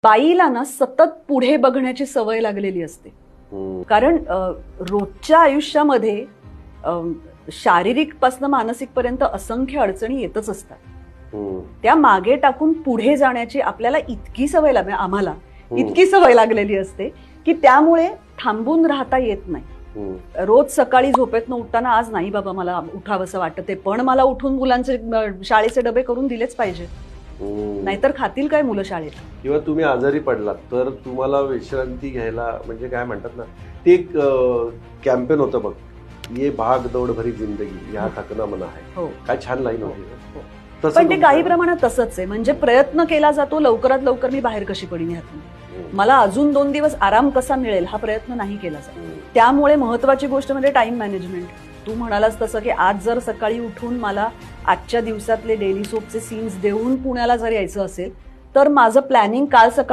बाईला ना सतत पुढे बघण्याची सवय लागलेली असते. कारण रोजच्या आयुष्यामध्ये शारीरिक पासून मानसिक पर्यंत असंख्य अडचणी येतच असतात. त्या मागे टाकून पुढे जाण्याची आपल्याला इतकी सवय आम्हाला इतकी सवय लागलेली असते की त्यामुळे थांबून राहता येत नाही. रोज सकाळी झोपेतनं उठताना आज नाही बाबा मला उठावंसं वाटत आहे, पण मला उठून मुलांचे शाळेचे डबे करून दिलेच पाहिजे, नाहीतर खातील काय मुलं शाळेत. किंवा तुम्ही आजारी पडलात तर तुम्हाला विश्रांती घ्यायला म्हणजे काय म्हणतात ना, ते एक कॅम्पेन होतं बघ, ये भाग दौड भरी जिंदगी या थकना मना है. काय छान लाईन होती. पण ते काही प्रमाणात तसंच आहे. म्हणजे प्रयत्न केला जातो लवकरात लवकर मी बाहेर कशी पडीन ह्यातून, मला अजून 2 दिवस आराम कसा मिळेल हा प्रयत्न नाही केला जातो. त्यामुळे महत्वाची गोष्ट म्हणजे टाइम मॅनेजमेंट. तू म्हणालास तसं की आज जर सकाळी उठून मला आजच्या दिवसातले डेली सोपचे सीन्स देऊन पुण्याला जर यायचं असेल तर माझं प्लॅनिंग काल सकाळी